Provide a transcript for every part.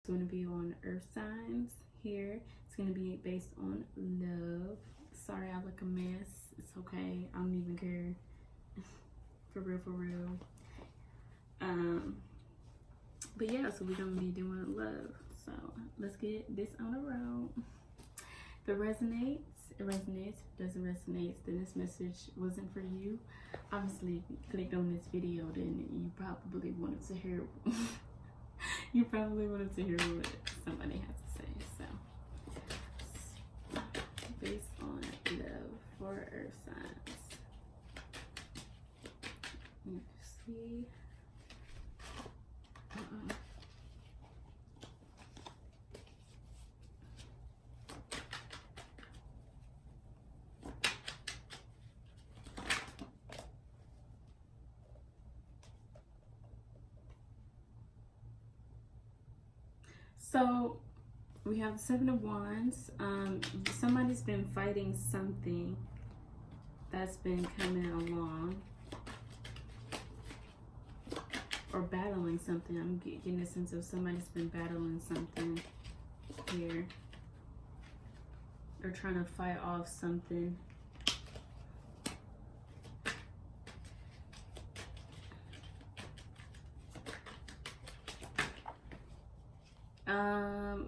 It's going to be on earth signs here. It's going to be based on love. Sorry I look a mess. It's okay. I don't even care. For real, for real. But yeah, so we're going to be doing love. So let's get this on the road. If it resonates, it resonates. If it doesn't resonate, then this message wasn't for you. Obviously, if you clicked on this video, then you probably wanted to hear you probably wanted to hear what somebody has to say. So based on love for earth signs. Let's see. So we have the Seven of Wands. Somebody's been fighting something that's been coming along, or battling something. I'm getting a sense of somebody's been battling something here. They're trying to fight off something.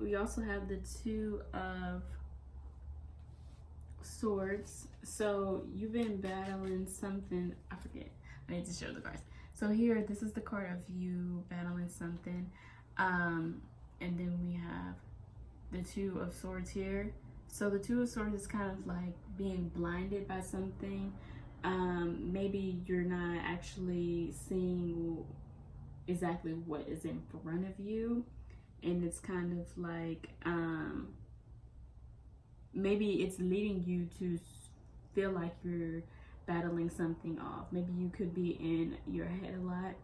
We also have the Two of Swords. So you've been battling something. I forget. I need to show the cards. So here, this is the card of you battling something. And then we have the Two of Swords here. So the Two of Swords is kind of like being blinded by something. Maybe you're not actually seeing exactly what is in front of you. And it's kind of like, maybe it's leading you to feel like you're battling something off. Maybe you could be in your head a lot.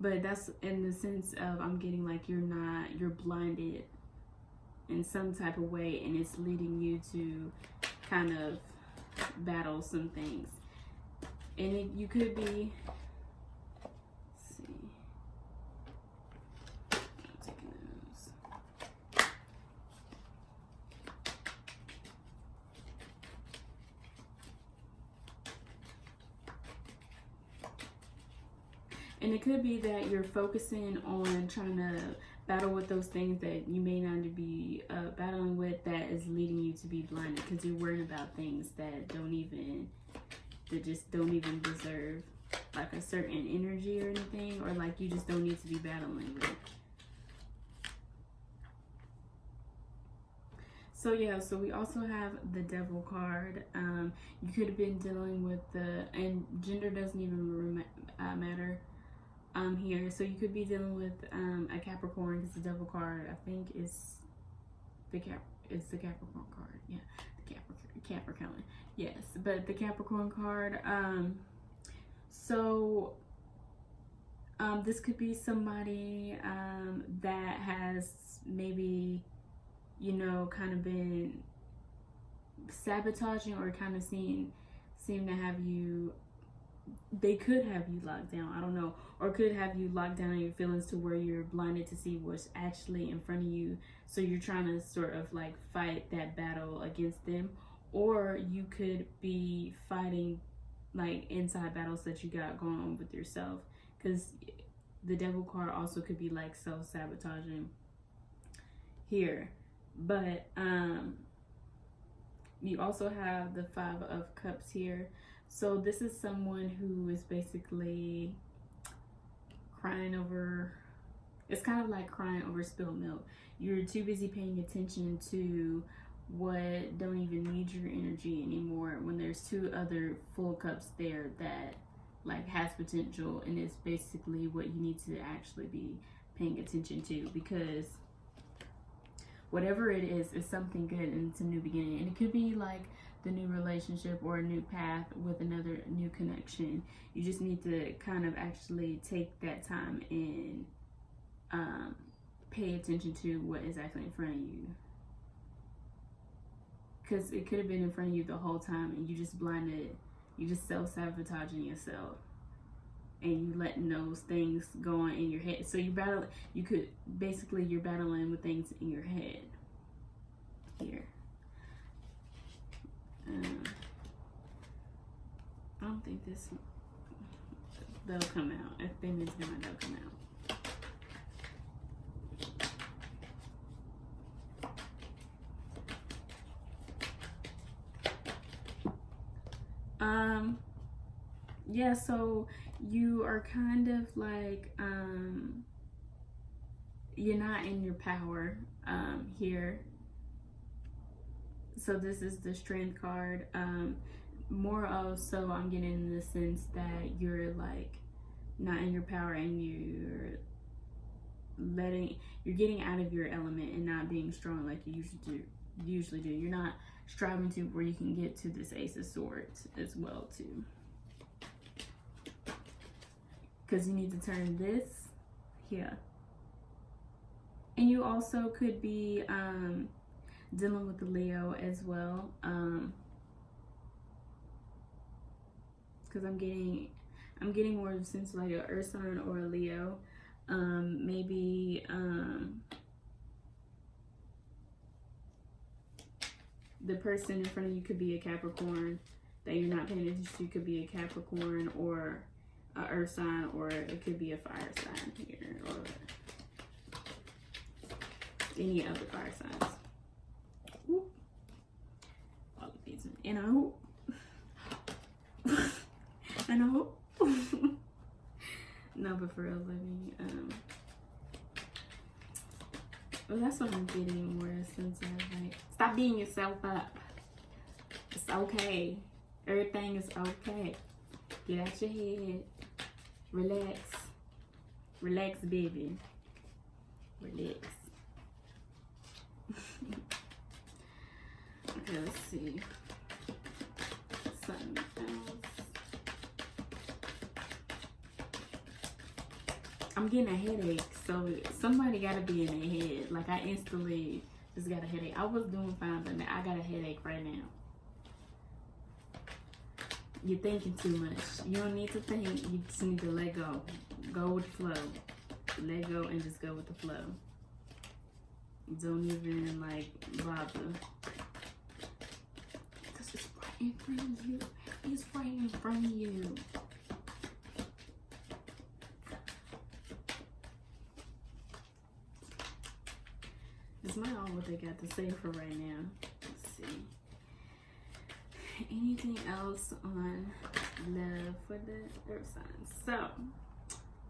But that's in the sense of, I'm getting like you're blinded in some type of way, and it's leading you to kind of battle some things. And you could be, let's see. And it could be that you're focusing on trying to battle with those things that you may not be battling with, that is leading you to be blinded, because you're worrying about things that just don't even deserve like a certain energy or anything, or like you just don't need to be battling with. So yeah, so we also have the Devil card. You could have been dealing with and gender doesn't even matter here. So you could be dealing with a Capricorn, because the Devil card, I think, is the Capricorn card. Yeah, the Capricorn. Yes, but the Capricorn card. So this could be somebody that has maybe, you know, kind of been sabotaging, or kind of seem to have you, they could have you locked down, I don't know, or could have you locked down in your feelings to where you're blinded to see what's actually in front of you. So you're trying to sort of like fight that battle against them, or you could be fighting like inside battles that you got going on with yourself, because the Devil card also could be like self-sabotaging here. But you also have the Five of Cups here. So this is someone who is basically crying over, it's kind of like crying over spilled milk. You're too busy paying attention to what don't even need your energy anymore, when there's two other full cups there that like has potential, and it's basically what you need to actually be paying attention to, because whatever it is something good, and it's a new beginning. And it could be like the new relationship or a new path with another new connection. You just need to kind of actually take that time and pay attention to what is actually in front of you, because it could have been in front of you the whole time, and you just blinded, you just self-sabotaging yourself. and you letting those things go on in your head. So you're battling with things in your head here. I don't think they'll come out. If they meant to come out, they'll come out. Yeah, so you are kind of like, you're not in your power here. So this is the Strength card. More of, so I'm getting in the sense that you're like not in your power, and you're getting out of your element and not being strong like you usually do. You're not striving to where you can get to this Ace of Swords as well too. Because you need to turn this here. And you also could be dealing with the Leo as well. Because I'm getting more of a sense of like an Earth sign or a Leo. Maybe the person in front of you could be a Capricorn that you're not paying attention to. Could be a Capricorn or a Earth sign, or it could be a fire sign here, or any other fire signs. Whoop. All of these, and I hope. And I hope. No, but for real, let me. Well, that's what I'm getting more a sense of, like, stop beating yourself up. It's okay. Everything is okay. Get out your head. Relax. Relax, baby. Relax. Okay, let's see. Something else. I'm getting a headache, so somebody gotta be in their head. Like, I instantly just got a headache. I was doing fine, but I got a headache right now. You're thinking too much. You don't need to think. You just need to let go. Go with the flow. Let go and just go with the flow. Don't even, like, bother. Because it's right in front of you. It's right in front of you. That's not all what they got to say for right now. Let's see. Anything else on love for the Earth signs? So,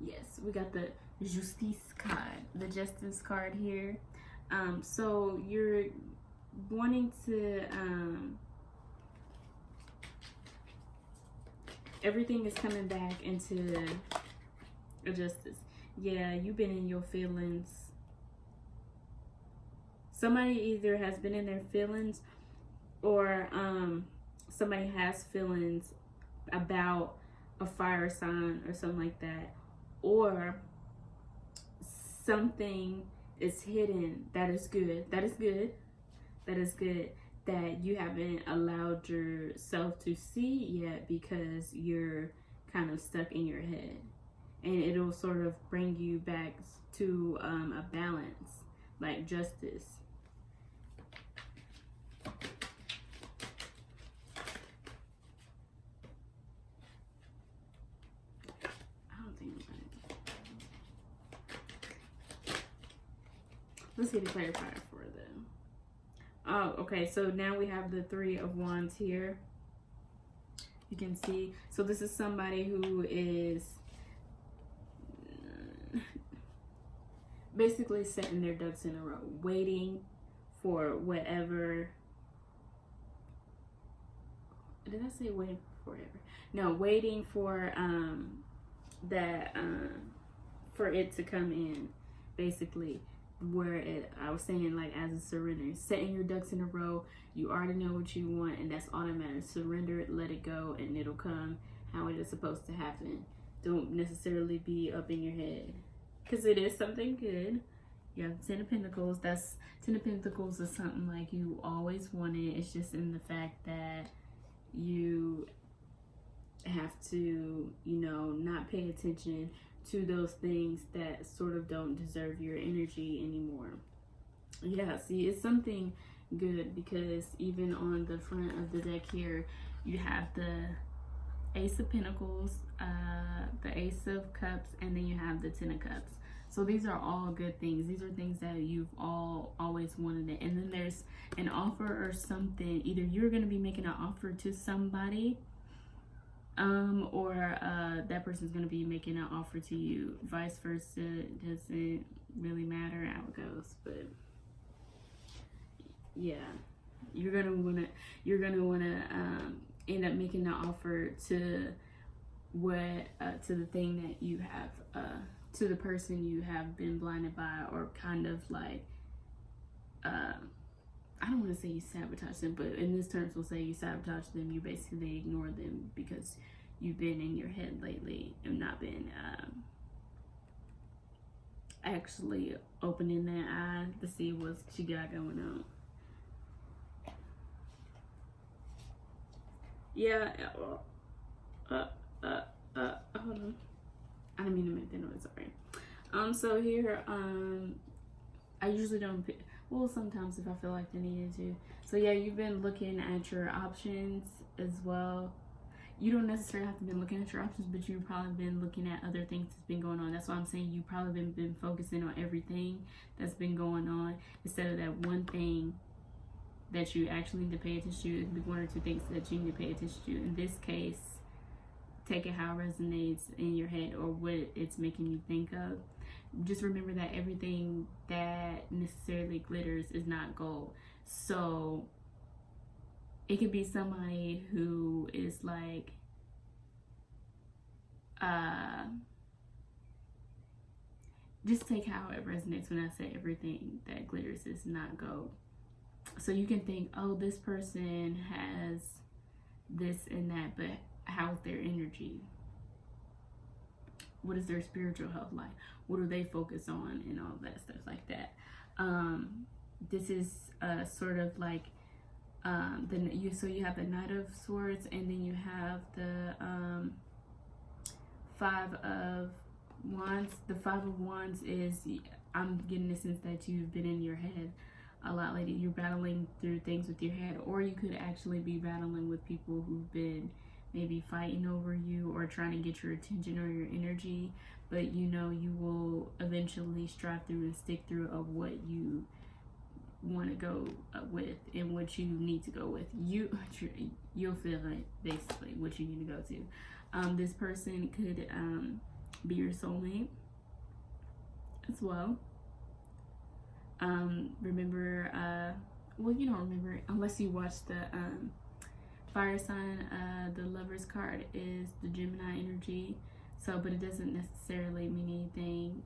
yes, we got the Justice card, the Justice card here. So you're wanting to, everything is coming back into a justice. Yeah, you've been in your feelings. Somebody either has been in their feelings, or somebody has feelings about a fire sign or something like that, or something is hidden that is good. That is good. That is good. That you haven't allowed yourself to see yet because you're kind of stuck in your head, and it'll sort of bring you back to a balance, like justice. Let's get a clarifier for them. Oh, okay. So now we have the Three of Wands here. You can see. So this is somebody who is basically setting their ducks in a row, waiting for whatever. Did I say waiting for forever? No, waiting for that for it to come in, basically. Where I was saying, like, as a surrender, setting your ducks in a row, you already know what you want, and that's all that matters. Surrender it, let it go, and it'll come how it is supposed to happen. Don't necessarily be up in your head, because it is something good. You have 10 of Pentacles. That's 10 of Pentacles is something like you always wanted. It's just in the fact that you have to, you know, not pay attention to those things that sort of don't deserve your energy anymore. Yeah, see, it's something good, because even on the front of the deck here, you have the Ace of Pentacles, the Ace of Cups, and then you have the Ten of Cups. So these are all good things. These are things that you've always wanted it. And then there's an offer or something. Either you're going to be making an offer to somebody, or that person's going to be making an offer to you. Vice versa. It doesn't really matter how it goes, but yeah, you're gonna wanna end up making an offer to to the thing that you have, to the person you have been blinded by, or kind of like, I don't want to say you sabotage them, but in this terms we'll say you sabotage them. You basically ignore them because you've been in your head lately and not been actually opening that eye to see what you got going on. Yeah, hold on. I didn't mean to make that noise, sorry. So here, I usually don't pick, well, sometimes if I feel like they needed to. So yeah, you've been looking at your options as well. You don't necessarily have to be looking at your options, but you've probably been looking at other things that's been going on. That's why I'm saying you've probably been focusing on everything that's been going on, instead of that one thing that you actually need to pay attention to. It'd be one or two things that you need to pay attention to. In this case, take it how it resonates in your head or what it's making you think of. Just remember that everything that necessarily glitters is not gold. So it could be somebody who is like, just take how it resonates when I say everything that glitters is not gold. So you can think, oh, this person has this and that, but how's their energy? What is their spiritual health like? What do they focus on, and all that stuff like that. This is sort of like, so you have the Knight of Swords, and then you have the Five of Wands. The Five of Wands is, I'm getting the sense that you've been in your head a lot lately. You're battling through things with your head, or you could actually be battling with people who've been maybe fighting over you or trying to get your attention or your energy, but you know you will eventually strive through and stick through of what you want to go with and what you need to go with. You'll feel it, basically, what you need to go to. This person could be your soulmate as well. Remember, well, you don't remember it unless you watch the fire sign. The Lover's card is the Gemini energy. So, but it doesn't necessarily mean anything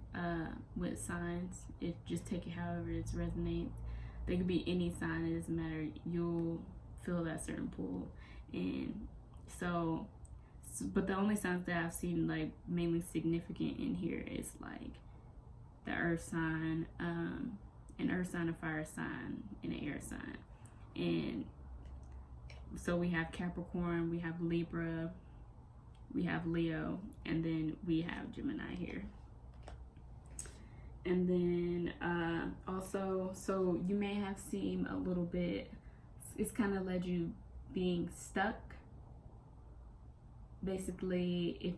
with signs. It just take it however it resonates. There could be any sign, it doesn't matter. You'll feel that certain pull. And so, but the only signs that I've seen like mainly significant in here is like the earth sign, an earth sign, a fire sign, and an air sign. And so we have Capricorn, we have Libra, we have Leo, and then we have Gemini here. And then also, so you may have seen a little bit, it's kind of led you being stuck. Basically, if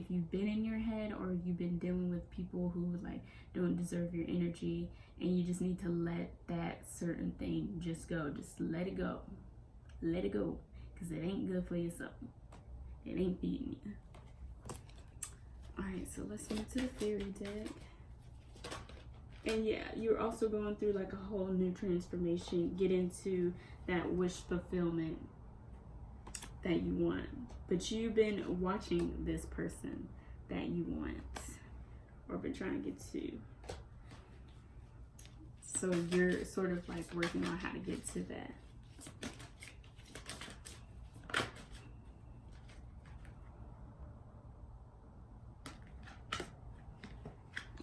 you've been in your head, or you've been dealing with people who like don't deserve your energy, and you just need to let that certain thing just go. Just let it go. Let it go, because it ain't good for yourself. It ain't feeding you. Alright, so let's move to the fairy deck. And yeah, you're also going through like a whole new transformation. Get into that wish fulfillment that you want. But you've been watching this person that you want, or been trying to get to. So you're sort of like working on how to get to that.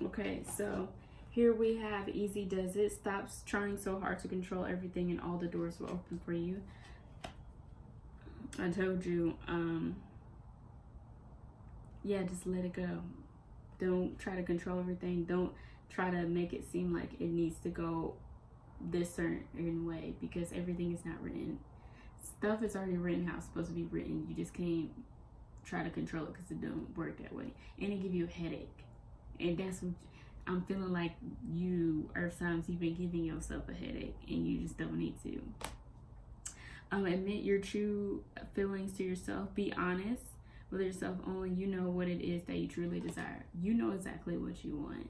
Okay, so here we have easy does it. Stop trying so hard to control everything, and all the doors will open for you. I told you, yeah, just let it go. Don't try to control everything. Don't try to make it seem like it needs to go this certain way, because everything is not written. Stuff is already written how it's supposed to be written. You just can't try to control it because it don't work that way. And it give you a headache. And that's what I'm feeling like you, Earth signs, you've been giving yourself a headache and you just don't need to. Admit your true feelings to yourself. Be honest with yourself. Only you know what it is that you truly desire. You know exactly what you want.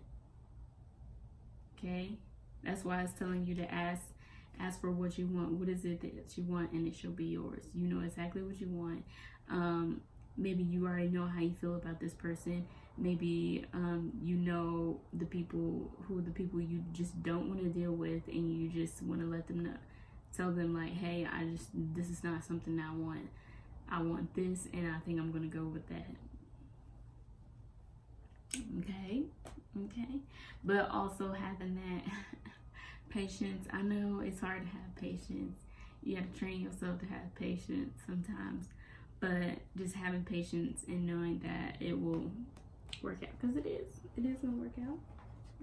Okay? That's why it's telling you to ask for what you want. What is it that you want, and it shall be yours. You know exactly what you want. Maybe you already know how you feel about this person. Maybe you know the people you just don't want to deal with, and you just want to let them know. Tell them like, hey, this is not something I want. I want this, and I think I'm gonna go with that. Okay. But also having that patience. I know it's hard to have patience. You have to train yourself to have patience sometimes. But just having patience and knowing that it will work out, because it is gonna work out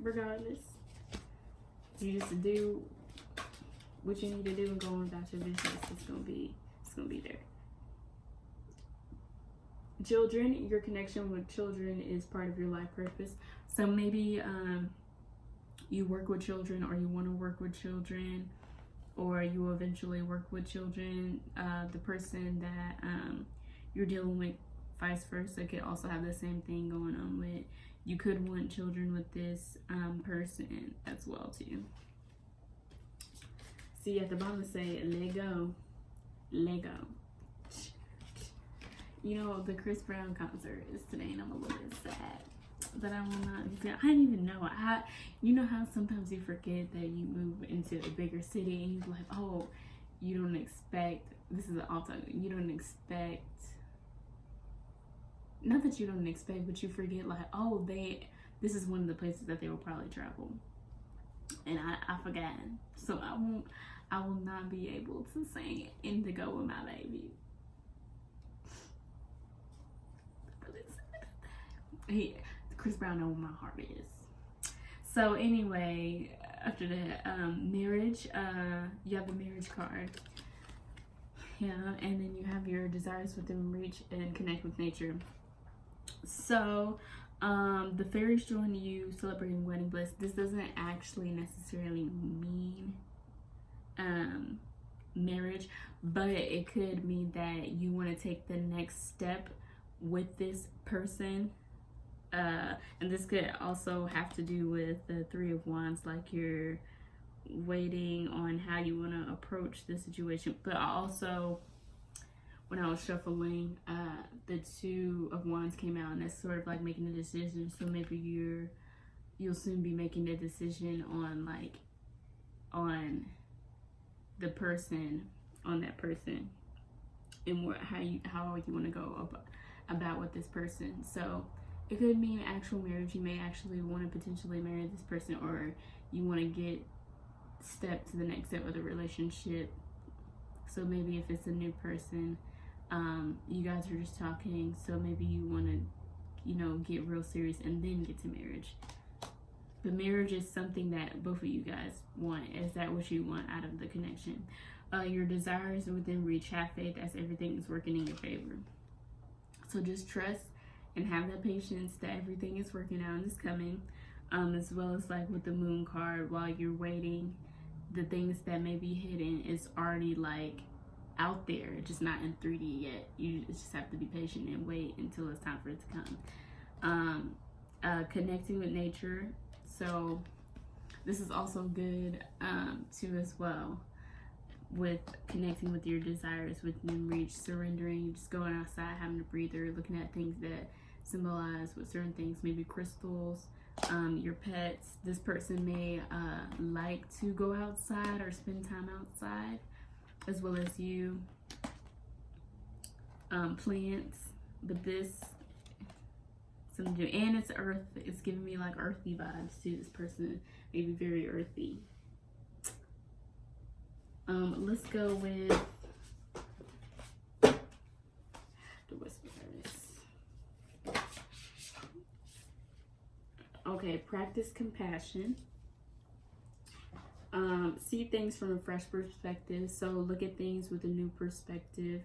regardless. You just do what you need to do and go on about your business. It's gonna be there. Children, your connection with children is part of your life purpose. So maybe you work with children, or you want to work with children, or you will eventually work with children. The person that you're dealing with, vice versa, could also have the same thing going on with. You could want children with this person as well too. See, at the bottom it say Lego. You know, the Chris Brown concert is today, and I'm a little bit sad. But I will not. I didn't even know. You know how sometimes you forget that you move into a bigger city, and you're like, oh, you don't expect. This is an all-time. You don't expect. Not that you don't expect, but you forget like, oh, this is one of the places that they will probably travel. And I forgot. So I will not be able to sing Indigo with my baby. Chris Brown knows where my heart is. So anyway, after that, marriage, you have the marriage card. Yeah, and then you have your desires within reach and connect with nature. So the fairies join you celebrating wedding bliss. This doesn't actually necessarily mean marriage, but it could mean that you want to take the next step with this person. And this could also have to do with the Three of Wands, like you're waiting on how you want to approach the situation. But also, when I was shuffling, the Two of Wands came out, and that's sort of like making a decision. So maybe you'll soon be making a decision on the person, on that person, and how you want to go about with this person. So it could mean actual marriage. You may actually want to potentially marry this person, or you want to step to the next step of the relationship. So maybe if it's a new person, you guys are just talking, so maybe you want to, get real serious and then get to marriage. But marriage is something that both of you guys want. Is that what you want out of the connection? Your desires within reach. Have faith as everything is working in your favor. So just trust and have that patience that everything is working out and is coming. As well as like with the Moon card, while you're waiting, the things that may be hidden is already like out there, just not in 3D yet. You just have to be patient and wait until it's time for it to come. Connecting with nature. So this is also good too as well, with connecting with your desires within reach, surrendering, just going outside, having a breather, looking at things that symbolize with certain things, maybe crystals, your pets. This person may like to go outside or spend time outside, as well as you. Plants, but this something to do, and it's earth. It's giving me like earthy vibes too. This person may be very earthy. Let's go with the Whispers. Okay, practice compassion. See things from a fresh perspective. So look at things with a new perspective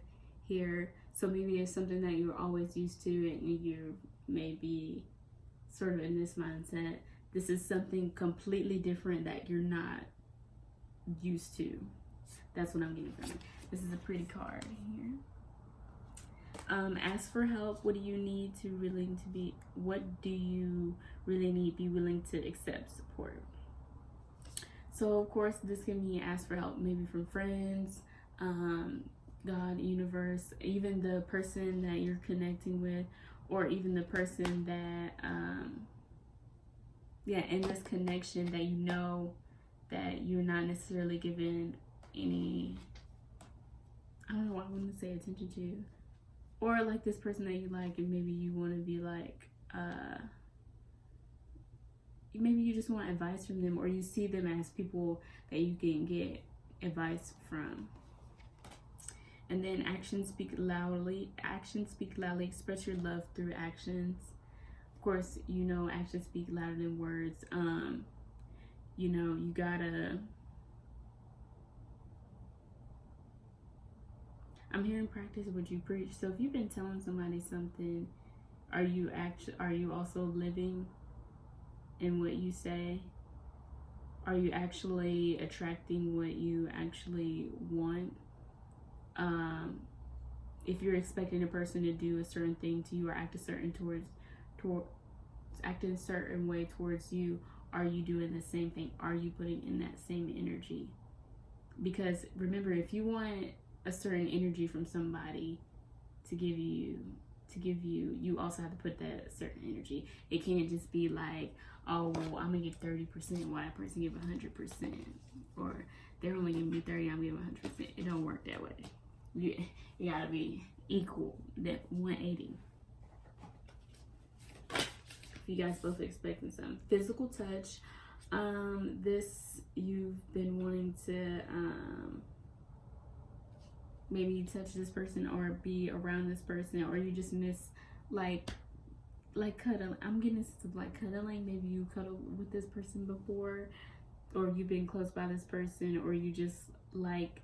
here. So maybe it's something that you're always used to and you may be sort of in this mindset. This is something completely different that you're not used to. That's what I'm getting from it. This is a pretty card here. Ask for help. What do you need to be? What do you really need? Be willing to accept support. So of course, this can be ask for help, maybe from friends, God, universe, even the person that you're connecting with, or even the person that, in this connection that you know that you're not necessarily given any, I don't know why I wouldn't say attention to, or like this person that you like, and maybe you want to be like, maybe you just want advice from them, or you see them as people that you can get advice from. And then actions speak loudly. Actions speak loudly. Express your love through actions. Of course, you know actions speak louder than words. You know, you gotta. I'm hearing practice what you preach. So if you've been telling somebody something, are you also living in what you say? Are you actually attracting what you actually want? If you're expecting a person to do a certain thing to you or act a certain act in a certain way towards you, are you doing the same thing? Are you putting in that same energy? Because remember, if you want a certain energy from somebody to give you, you also have to put that certain energy. It can't just be like, oh, well, I'm gonna give 30% while that person give 100%, or they're only giving me 30, I'm giving 100%. It don't work that way. You gotta be equal, that 180. If you guys both expecting some physical touch, this you've been wanting to maybe touch this person or be around this person, or you just miss like cuddling. I'm getting a sense of like cuddling. Maybe you cuddled with this person before, or you've been close by this person, or you just like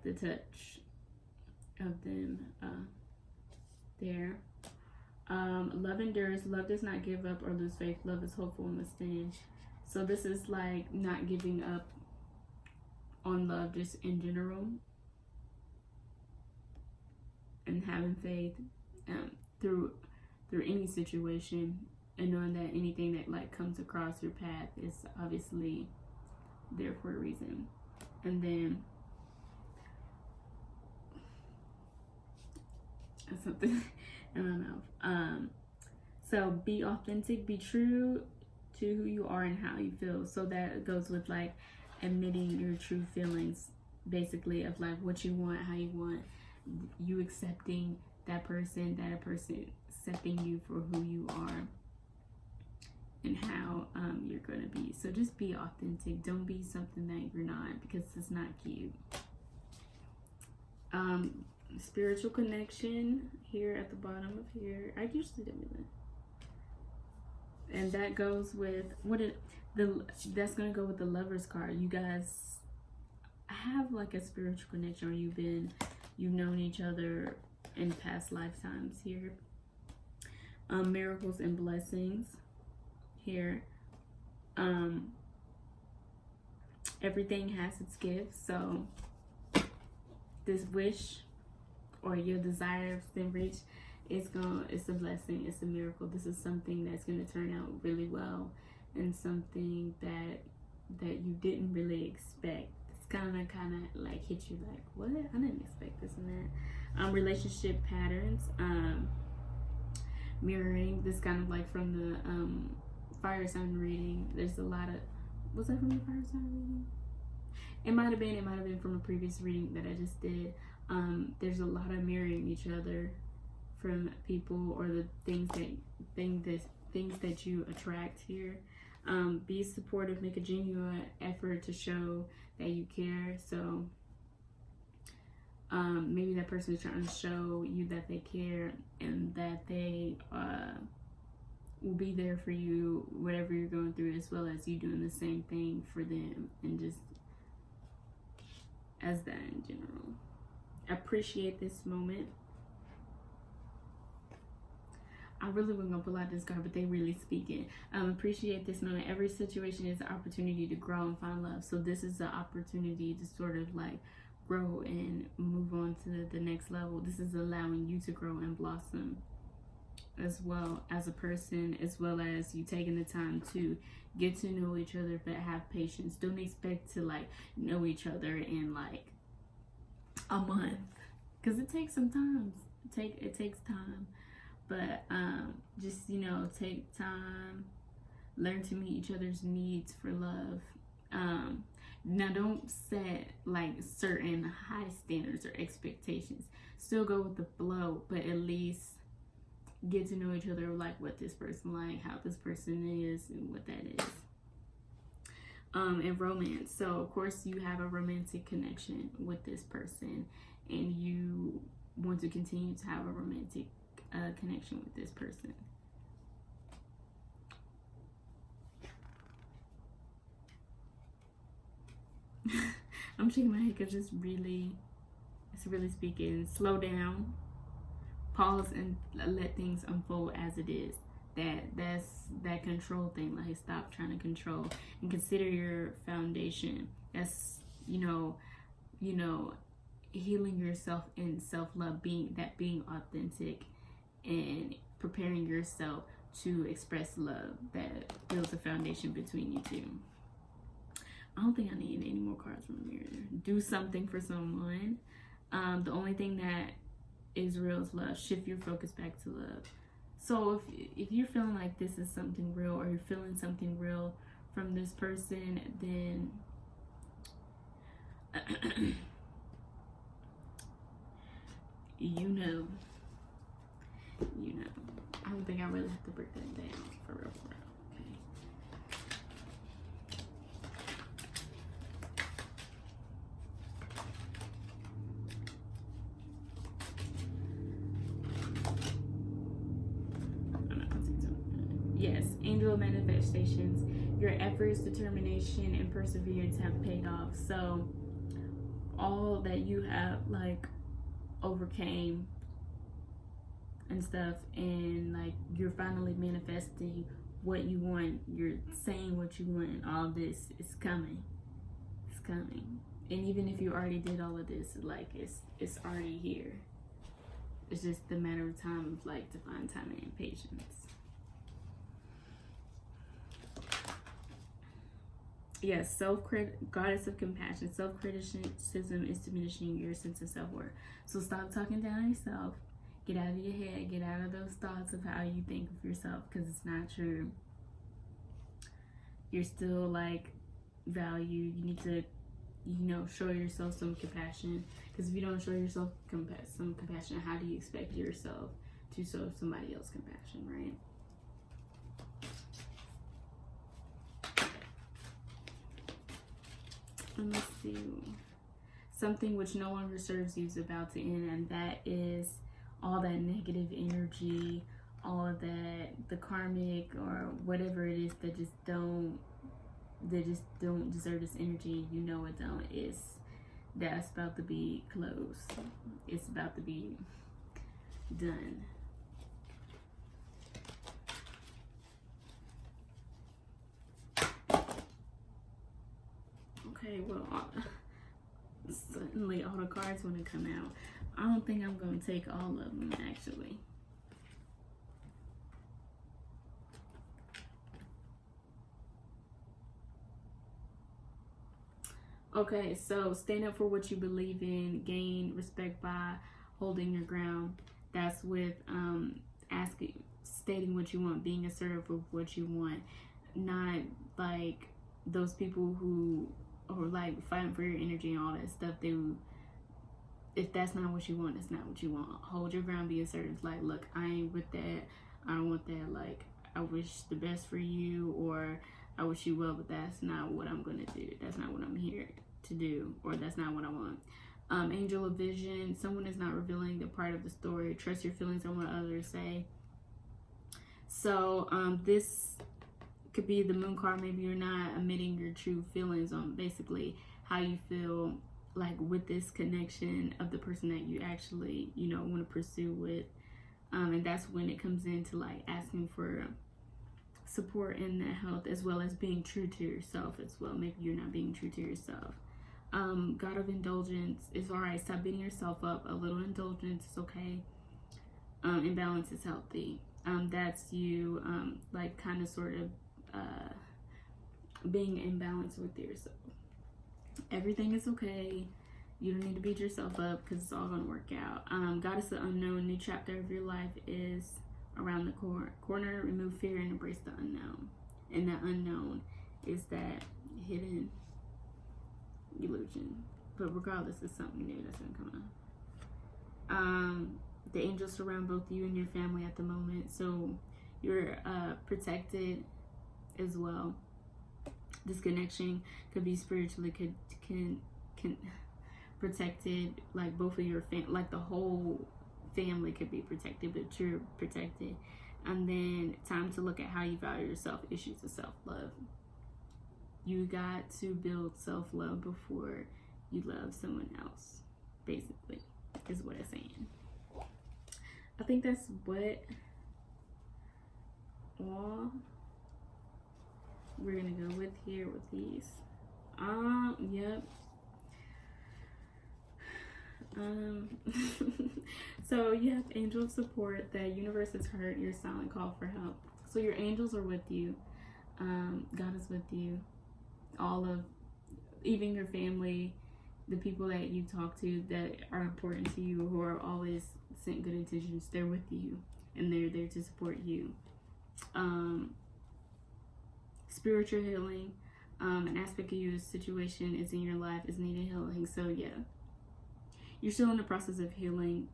the touch of them there. Love endures. Love does not give up or lose faith. Love is hopeful and must stand. So this is like not giving up on love just in general, and having faith through any situation, and knowing that anything that like comes across your path is obviously there for a reason. And then something I don't know. So be authentic, be true to who you are and how you feel. So that goes with like admitting your true feelings, basically, of like what you want, how you want, you accepting that person accepting you for who you are and how you're gonna be. So just be authentic. Don't be something that you're not, because it's not cute. Spiritual connection here at the bottom of here. I usually do that. And that goes with that's gonna go with the Lovers card. You guys have like a spiritual connection, or you've known each other in past lifetimes here. Miracles and blessings here. Everything has its gifts. So this wish or your desire within reach, it's a blessing, it's a miracle. This is something that's gonna turn out really well, and something that you didn't really expect. It's kind of like hit you like, what? I didn't expect this and that. Relationship patterns, mirroring. This kind of like from the fire sign reading. There's a lot of, was that from the fire sign reading? It might have been from a previous reading that I just did. There's a lot of mirroring each other from people, or the things that you attract here. Be supportive, make a genuine effort to show that you care. So maybe that person is trying to show you that they care, and that they will be there for you, whatever you're going through, as well as you doing the same thing for them, and just as that in general. Appreciate this moment. I really wasn't gonna pull out this card, but they really speaking. Appreciate this moment. Every situation is an opportunity to grow and find love. So this is an opportunity to sort of like grow and move on to the next level. This is allowing you to grow and blossom as well as a person, as well as you taking the time to get to know each other, but have patience. Don't expect to like know each other in like a month, because it takes some time. It takes time, but just, you know, take time, learn to meet each other's needs for love. Now don't set like certain high standards or expectations. Still go with the flow, but at least get to know each other, like what this person like, how this person is, and what that is. And romance. So of course you have a romantic connection with this person, and you want to continue to have a romantic connection with this person. I'm shaking my head because it's really speaking. Slow down, pause, and let things unfold as it is. That's that control thing. Like, stop trying to control and consider your foundation. That's, you know, healing yourself in self-love, being authentic and preparing yourself to express love that builds a foundation between you two. I don't think I need any more cards from the mirror. Do something for someone. The only thing that is real is love. Shift your focus back to love. So if you're feeling like this is something real, or you're feeling something real from this person, then you know. I don't think I really have to break that down for real. Okay. Yes, angel manifestations. Your efforts, determination, and perseverance have paid off. So all that you have like overcame and stuff, and like you're finally manifesting what you want, you're saying what you want, and all this is coming. It's coming. And even if you already did all of this, like it's already here. It's just a matter of time of like divine timing and patience. Yes, goddess of compassion. Self-criticism is diminishing your sense of self-worth. So stop talking down yourself. Get out of your head. Get out of those thoughts of how you think of yourself, because it's not true. You're still like valued. You need to, show yourself some compassion. Because if you don't show yourself some compassion, how do you expect yourself to show somebody else compassion, right? And let's see. Something which no longer serves you is about to end, and that is all that negative energy, all of that, the karmic or whatever it is that just don't deserve this energy. You know it don't. That's about to be closed. It's about to be done. Okay, well, suddenly all the cards want to come out. I don't think I'm going to take all of them, actually. Okay, so stand up for what you believe in, gain respect by holding your ground. That's with stating what you want, being assertive with what you want. Not like those people who are like fighting for your energy and all that stuff. If that's not what you want, it's not what you want. Hold your ground, be assertive. Like, look, I ain't with that. I don't want that. Like, I wish the best for you, or I wish you well, but that's not what I'm going to do. That's not what I'm here to do, or that's not what I want. Angel of vision. Someone is not revealing the part of the story. Trust your feelings on what others say. So this could be the moon card. Maybe you're not admitting your true feelings on basically how you feel like with this connection of the person that you actually, you know, want to pursue with. And that's when it comes into like asking for support in that health, as well as being true to yourself as well. Maybe you're not being true to yourself. God of indulgence is all right. Stop beating yourself up. A little indulgence is okay. Imbalance is healthy. That's you like kind of sort of being in balance with yourself. Everything is okay. You don't need to beat yourself up because it's all going to work out. Goddess of unknown, new chapter of your life is around the corner. Remove fear and embrace the unknown. And the unknown is that hidden illusion. But regardless, it's something new that's going to come up. The angels surround both you and your family at the moment. So you're protected as well. This connection could be spiritually can protected, like both of your like the whole family could be protected, but you're protected. And then time to look at how you value yourself. Issues of self-love. You got to build self-love before you love someone else, basically, is what it's saying. I think that's what all we're gonna go with here with these. Yep. So you have angel of support. The universe has heard your silent call for help. So your angels are with you. God is with you. All of, even your family, the people that you talk to that are important to you, who are always sent good intentions, they're with you and they're there to support you. Spiritual healing, an aspect of your situation is in your life is needing healing. So yeah, you're still in the process of healing,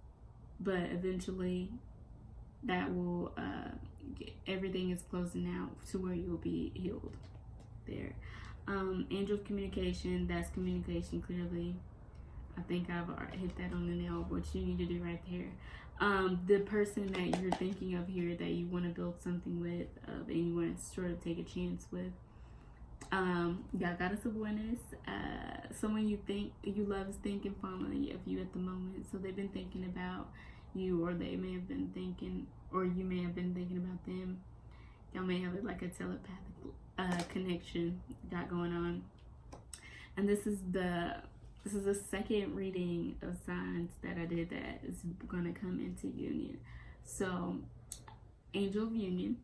but eventually that will everything is closing out to where you'll be healed there. Angel of communication, that's communication clearly. I think I've already hit that on the nail, what you need to do right there. The person that you're thinking of here that you want to build something with, and you want to sort of take a chance with. Yeah, Goddess of Awareness, someone you think you love is thinking fondly of you at the moment. So they've been thinking about you, or they may have been thinking, or you may have been thinking about them. Y'all may have like a telepathic connection got going on. And this is the second reading of signs that I did that is going to come into union. So, angel of union,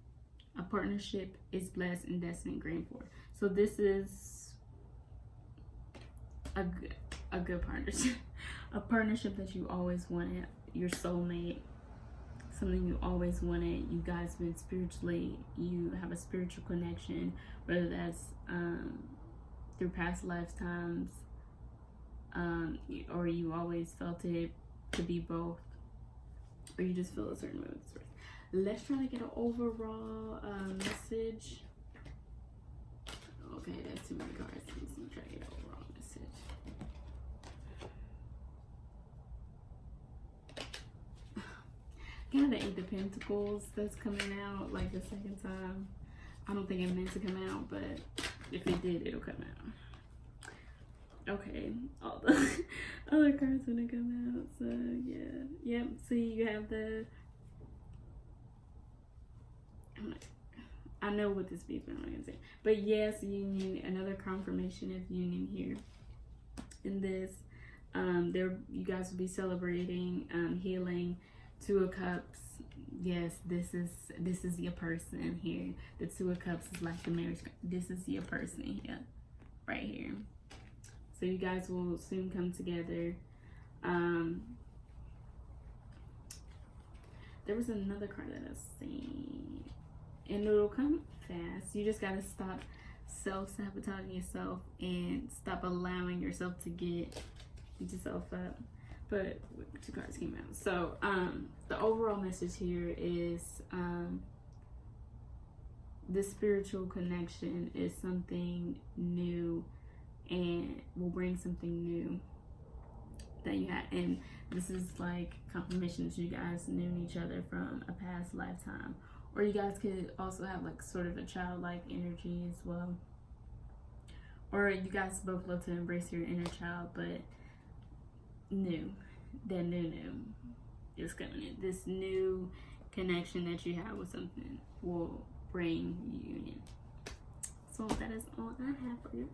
a partnership is blessed and destined grain for. So this is a good partnership, a partnership that you always wanted, your soulmate, something you always wanted. You guys been spiritually, you have a spiritual connection, whether that's through past lifetimes, or you always felt it to be both, or you just feel a certain way with this person. Let's try to get an overall message. Okay, that's too many cards. Let's try to get an overall message. Got the Eight of Pentacles that's coming out like the second time. I don't think it meant to come out, but if it did, it'll come out. Okay, all the other cards gonna come out. So yeah, yep. See, you have the. I know what this means, but I'm not gonna say. But yes, union. Another confirmation of union here. In this, you guys will be celebrating healing. Two of Cups. Yes, this is your person here. The Two of Cups is like the marriage. This is your person here, right here. So you guys will soon come together. There was another card that I've seen, and it'll come fast. You just gotta stop self-sabotaging yourself and stop allowing yourself to beat yourself up. But two cards came out. So the overall message here is this spiritual connection is something new and will bring something new that you had. And this is like confirmation that you guys knew each other from a past lifetime, Or you guys could also have like sort of a childlike energy as well. Or you guys both love to embrace your inner child, but new is coming in. This new connection that you have with something will bring union. So that is all I have for you.